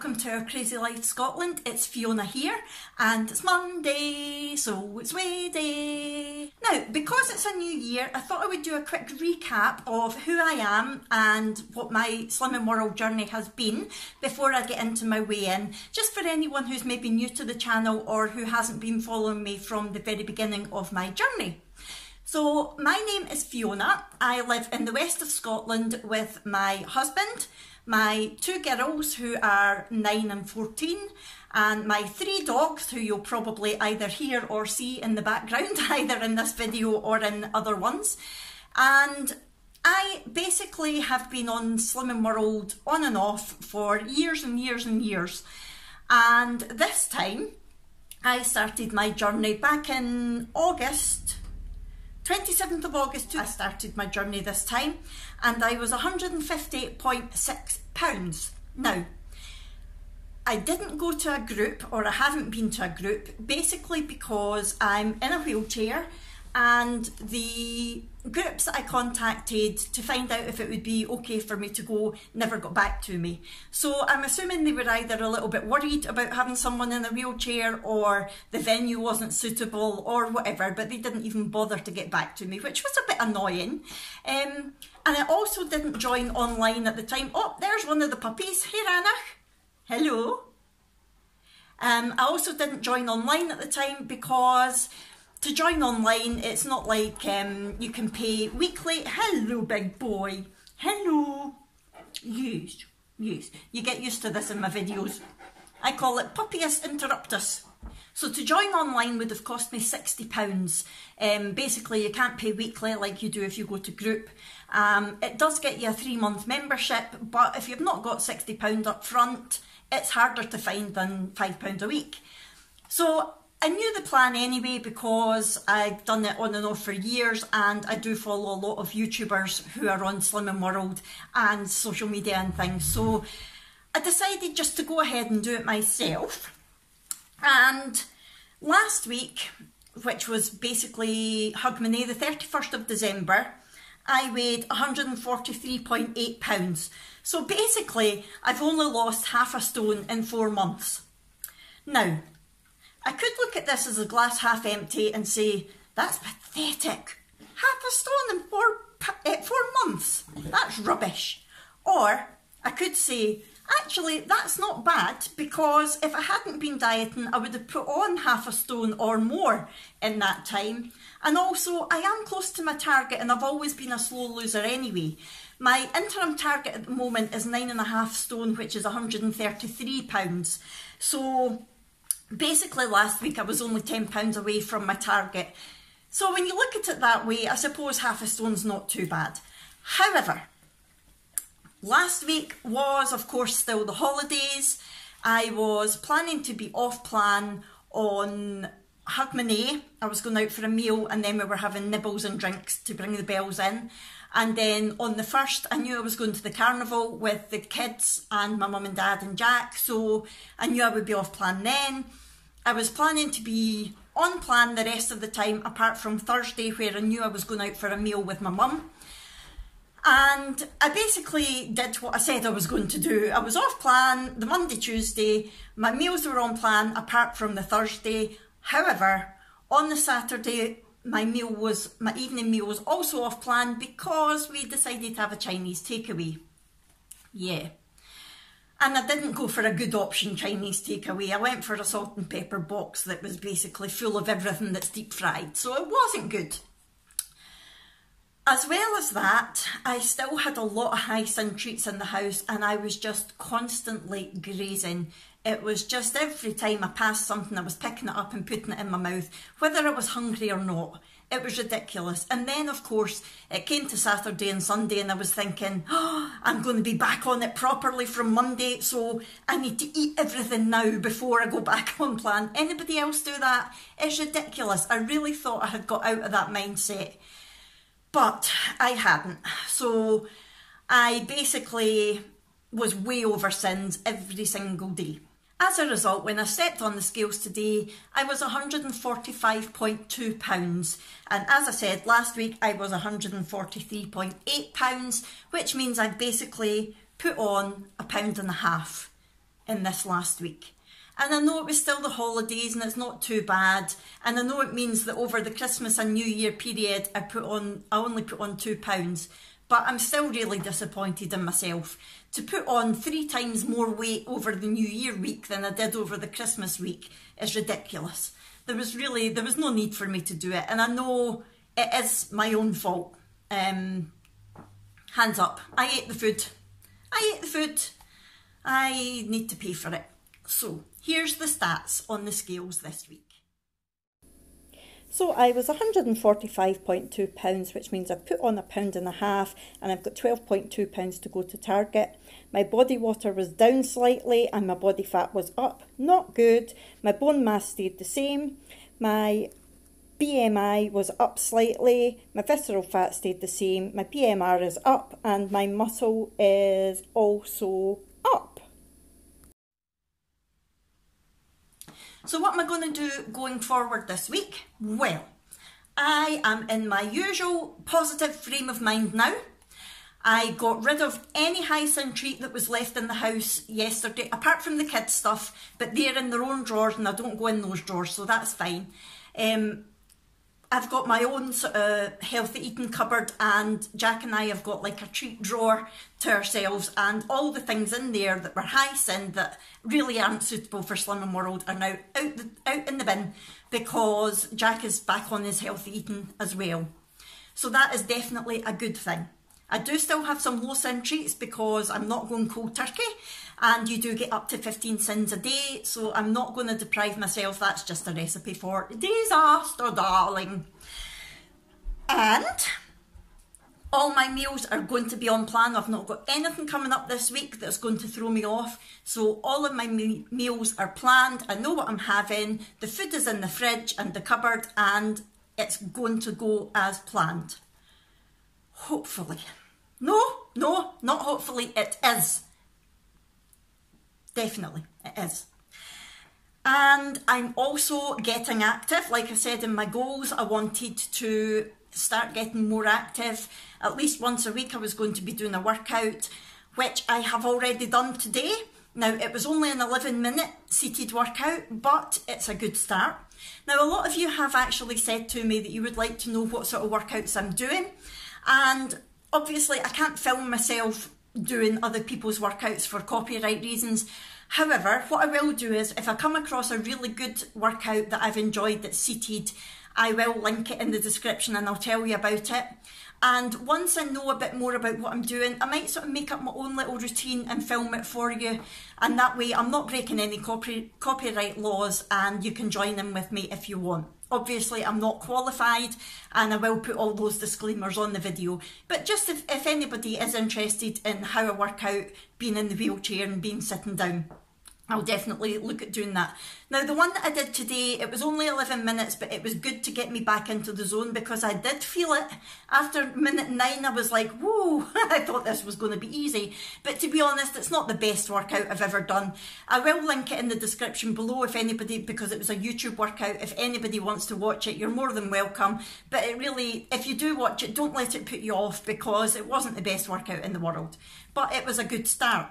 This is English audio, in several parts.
welcome to our Crazy Life Scotland. It's Fiona here and it's Monday, so it's weigh day. Now, because it's a new year, I thought I would do a quick recap of who I am and what my Slimming World journey has been before I get into my weigh-in, just for anyone who's maybe new to the channel or who hasn't been following me from the very beginning of my journey. So my name is Fiona. I live in the west of Scotland with my husband, my two girls who are 9 and 14, and my 3 dogs who you'll probably either hear or see in the background, either in this video or in other ones. And I basically have been on Slimming World on and off for years and years and years. And this time I started my journey back in August. 27th of August I started my journey this time, and I was 158.6 pounds. Now, I didn't go to a group, or I haven't been to a group, basically because I'm in a wheelchair, and the groups that I contacted to find out if it would be okay for me to go never got back to me. So I'm assuming they were either a little bit worried about having someone in a wheelchair, or the venue wasn't suitable or whatever, but they didn't even bother to get back to me, which was a bit annoying. And I also didn't join online at the time. Oh, there's one of the puppies. Hey Ranach. Hello. I also didn't join online at the time because to join online, it's not like you can pay weekly. Hello, big boy. Hello. Yes, yes. You get used to this in my videos. I call it Puppius Interruptus. So to join online would have cost me £60. Basically, you can't pay weekly like you do if you go to group. It does get you a 3-month membership, but if you've not got £60 up front, it's harder to find than £5 a week. So I knew the plan anyway because I've done it on and off for years, and I do follow a lot of YouTubers who are on Slimming World and social media and things. So I decided just to go ahead and do it myself. And last week, which was basically Hogmanay, the 31st of December, I weighed 143.8 pounds. So basically, I've only lost half a stone in 4 months. Now, I could look at this as a glass half empty and say, that's pathetic. Half a stone in 4 months. That's rubbish. Or I could say, actually, that's not bad, because if I hadn't been dieting, I would have put on half a stone or more in that time. And also, I am close to my target, and I've always been a slow loser anyway. My interim target at the moment is 9.5 stone, which is 133 pounds. So basically last week I was only £10 away from my target. So when you look at it that way, I suppose half a stone's not too bad. However, last week was, of course, still the holidays. I was planning to be off plan on Hogmanay. I was going out for a meal, and then we were having nibbles and drinks to bring the bells in. And then on the 1st, I knew I was going to the carnival with the kids and my mum and dad and Jack, so I knew I would be off plan then. I was planning to be on plan the rest of the time, apart from Thursday, where I knew I was going out for a meal with my mum. And I basically did what I said I was going to do. I was off plan the Monday, Tuesday. My meals were on plan apart from the Thursday. However, on the Saturday, my evening meal was also off plan because we decided to have a Chinese takeaway. Yeah. And I didn't go for a good option Chinese takeaway. I went for a salt and pepper box that was basically full of everything that's deep fried. So it wasn't good. As well as that, I still had a lot of high sun treats in the house, and I was just constantly grazing. It was just every time I passed something, I was picking it up and putting it in my mouth, whether I was hungry or not. It was ridiculous. And then, of course, it came to Saturday and Sunday, and I was thinking, oh, I'm going to be back on it properly from Monday, so I need to eat everything now before I go back on plan. Anybody else do that? It's ridiculous. I really thought I had got out of that mindset, but I hadn't. So I basically was way over sins every single day. As a result, when I stepped on the scales today, I was 145.2 pounds. And as I said, last week I was 143.8 pounds, which means I've basically put on £1.50. in this last week. And I know it was still the holidays and it's not too bad. And I know it means that over the Christmas and New Year period, I only put on £2. But I'm still really disappointed in myself. To put on 3 times more weight over the New Year week than I did over the Christmas week is ridiculous. There was no need for me to do it. And I know it is my own fault. Hands up. I ate the food. I need to pay for it. So here's the stats on the scales this week. So I was 145.2 pounds, which means I've put on £1.5 and I've got 12.2 pounds to go to target. My body water was down slightly and my body fat was up. Not good. My bone mass stayed the same. My BMI was up slightly. My visceral fat stayed the same. My BMR is up and my muscle is also up. So what am I going to do going forward this week? Well, I am in my usual positive frame of mind now. I got rid of any Hyacin treat that was left in the house yesterday, apart from the kids' stuff, but they're in their own drawers and I don't go in those drawers, so that's fine. I've got my own sort of healthy eating cupboard, and Jack and I have got like a treat drawer to ourselves, and all the things in there that were Hyacin that really aren't suitable for Slimming World are now out in the bin because Jack is back on his healthy eating as well. So that is definitely a good thing. I do still have some low sin treats because I'm not going cold turkey, and you do get up to 15 sins a day, so I'm not going to deprive myself. That's just a recipe for disaster, darling. And all my meals are going to be on plan. I've not got anything coming up this week that's going to throw me off, so all of my meals are planned. I know what I'm having. The food is in the fridge and the cupboard, and it's going to go as planned. Hopefully. No, not hopefully, it is. Definitely, it is. And I'm also getting active. Like I said in my goals, I wanted to start getting more active. At least once a week I was going to be doing a workout, which I have already done today. Now, it was only an 11-minute seated workout, but it's a good start. Now, a lot of you have actually said to me that you would like to know what sort of workouts I'm doing. And obviously I can't film myself doing other people's workouts for copyright reasons. However, what I will do is if I come across a really good workout that I've enjoyed that's seated, I will link it in the description and I'll tell you about it. And once I know a bit more about what I'm doing, I might sort of make up my own little routine and film it for you. And that way I'm not breaking any copyright laws, and you can join in with me if you want. Obviously, I'm not qualified, and I will put all those disclaimers on the video. But just if anybody is interested in how I work out being in the wheelchair and being sitting down, I'll definitely look at doing that. Now, the one that I did today, it was only 11 minutes, but it was good to get me back into the zone because I did feel it. After minute 9, I was like, whoa, I thought this was going to be easy. But to be honest, it's not the best workout I've ever done. I will link it in the description below if anybody, because it was a YouTube workout, if anybody wants to watch it, you're more than welcome. But it really, if you do watch it, don't let it put you off because it wasn't the best workout in the world. But it was a good start.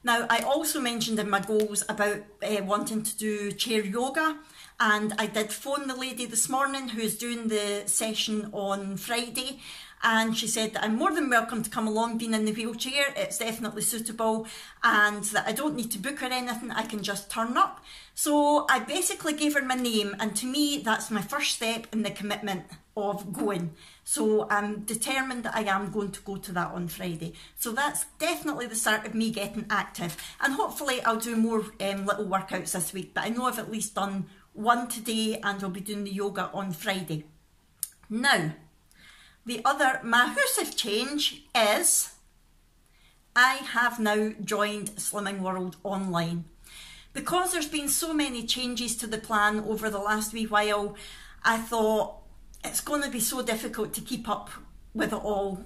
Now, I also mentioned in my goals about wanting to do chair yoga, and I did phone the lady this morning who's doing the session on Friday, and she said that I'm more than welcome to come along being in the wheelchair. It's definitely suitable, and that I don't need to book or anything, I can just turn up. So I basically gave her my name, and to me that's my first step in the commitment of going. So I'm determined that I am going to go to that on Friday. So that's definitely the start of me getting active, and hopefully I'll do more little workouts this week, but I know I've at least done one today and I'll be doing the yoga on Friday. Now, the other massive change is I have now joined Slimming World Online. Because there's been so many changes to the plan over the last wee while, I thought it's going to be so difficult to keep up with it all,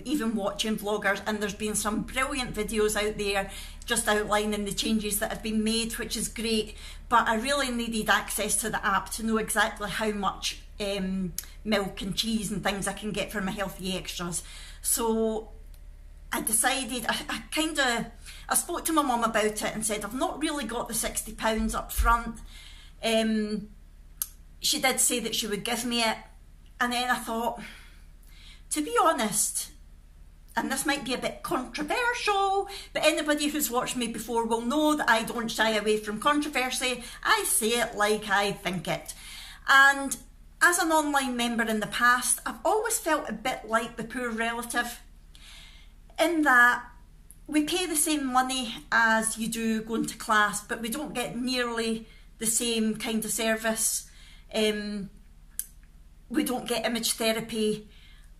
even watching vloggers, and there's been some brilliant videos out there just outlining the changes that have been made, which is great, but I really needed access to the app to know exactly how much milk and cheese and things I can get for my healthy extras. So I decided, I spoke to my mum about it and said, I've not really got the £60 up front. She did say that she would give me it. And then I thought, to be honest, and this might be a bit controversial, but anybody who's watched me before will know that I don't shy away from controversy. I say it like I think it. And as an online member in the past, I've always felt a bit like the poor relative, in that we pay the same money as you do going to class, but we don't get nearly the same kind of service. We don't get image therapy.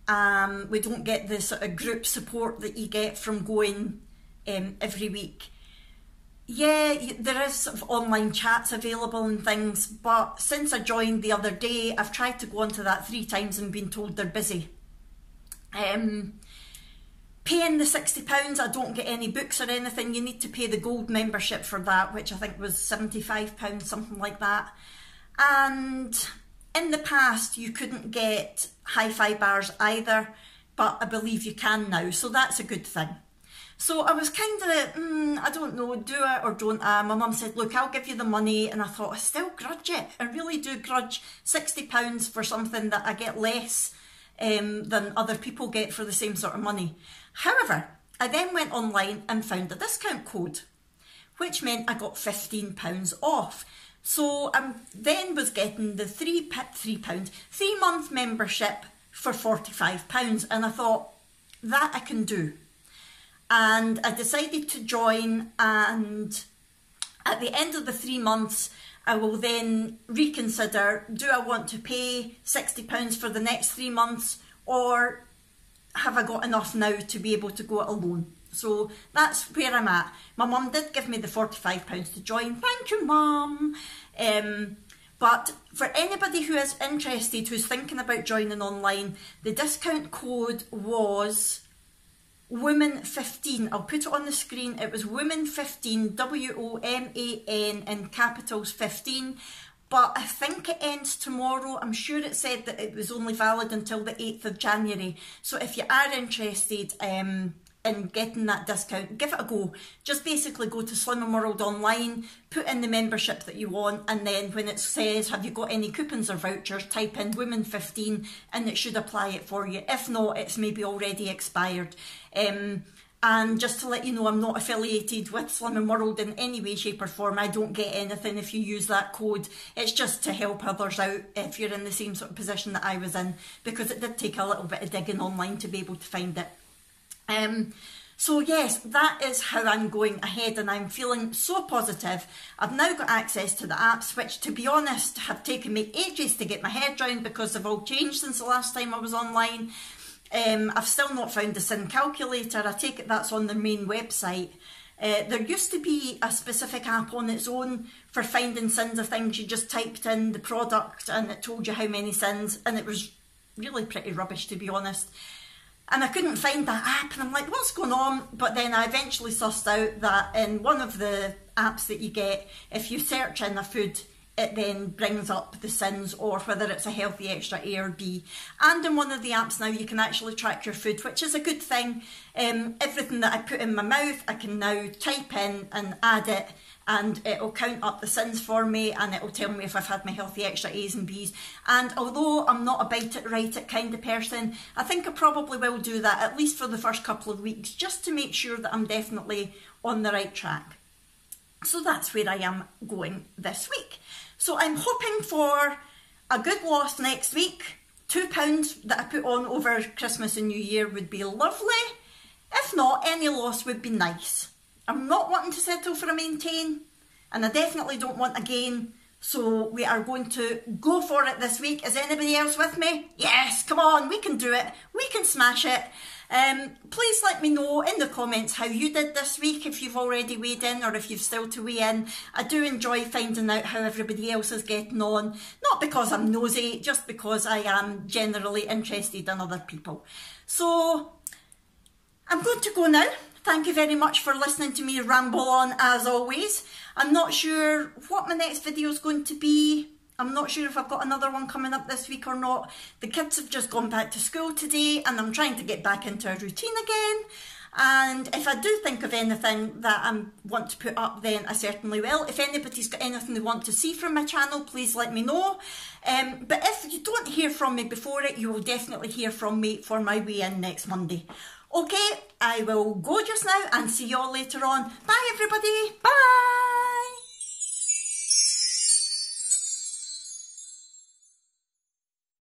We don't get the sort of group support that you get from going every week. Yeah, there is sort of online chats available and things, but since I joined the other day, I've tried to go onto that 3 times and been told they're busy. Paying the £60, I don't get any books or anything. You need to pay the gold membership for that, which I think was £75, something like that. And in the past, you couldn't get hi-fi bars either, but I believe you can now, so that's a good thing. So I was kind of, I don't know, do it or don't I? My mum said, look, I'll give you the money. And I thought, I still grudge it. I really do grudge £60 for something that I get less than other people get for the same sort of money. However, I then went online and found a discount code, which meant I got £15 off. So I then was getting the 3-month membership for £45. And I thought, that I can do. And I decided to join, and at the end of the 3 months, I will then reconsider, do I want to pay £60 for the next 3 months, or have I got enough now to be able to go it alone? So that's where I'm at. My mum did give me the £45 to join. Thank you, Mum. But for anybody who is interested, who's thinking about joining online, the discount code was Woman15. I'll put it on the screen. It was Woman15, WOMAN in capitals 15. But I think it ends tomorrow. I'm sure it said that it was only valid until the 8th of January. So if you are interested in getting that discount, give it a go. Just basically go to Slimming World online, put in the membership that you want, and then when it says, have you got any coupons or vouchers, type in Woman15 and it should apply it for you. If not, it's maybe already expired. And just to let you know, I'm not affiliated with Slimming World in any way, shape or form. I don't get anything if you use that code. It's just to help others out if you're in the same sort of position that I was in, because it did take a little bit of digging online to be able to find it. So yes, that is how I'm going ahead, and I'm feeling so positive. I've now got access to the apps, which to be honest have taken me ages to get my head around because they've all changed since the last time I was online. I've still not found the sin calculator. I take it that's on their main website. There used to be a specific app on its own for finding sins of things. You just typed in the product and it told you how many sins, and it was really pretty rubbish, to be honest. And I couldn't find that app, and I'm like, what's going on? But then I eventually sussed out that in one of the apps that you get, if you search in a food, it then brings up the sins, or whether it's a healthy extra A or B. And in one of the apps now, you can actually track your food, which is a good thing. Everything that I put in my mouth, I can now type in and add it, and it'll count up the sins for me, and it'll tell me if I've had my healthy extra A's and B's. And although I'm not a bite it, write it kind of person, I think I probably will do that, at least for the first couple of weeks, just to make sure that I'm definitely on the right track. So that's where I am going this week. So I'm hoping for a good loss next week. £2 that I put on over Christmas and New Year would be lovely. If not, any loss would be nice. I'm not wanting to settle for a maintain, and I definitely don't want a gain. So we are going to go for it this week. Is anybody else with me? Yes, come on, we can do it. We can smash it. Please let me know in the comments how you did this week, if you've already weighed in or if you've still to weigh in. I do enjoy finding out how everybody else is getting on. Not because I'm nosy, just because I am generally interested in other people. So I'm going to go now. Thank you very much for listening to me ramble on as always. I'm not sure what my next video is going to be. I'm not sure if I've got another one coming up this week or not. The kids have just gone back to school today, and I'm trying to get back into a routine again. and if I do think of anything that I want to put up, then I certainly will. If anybody's got anything they want to see from my channel, please let me know. But if you don't hear from me before it, you will definitely hear from me for my weigh-in next Monday. Okay, I will go just now and see you all later on. Bye everybody. Bye.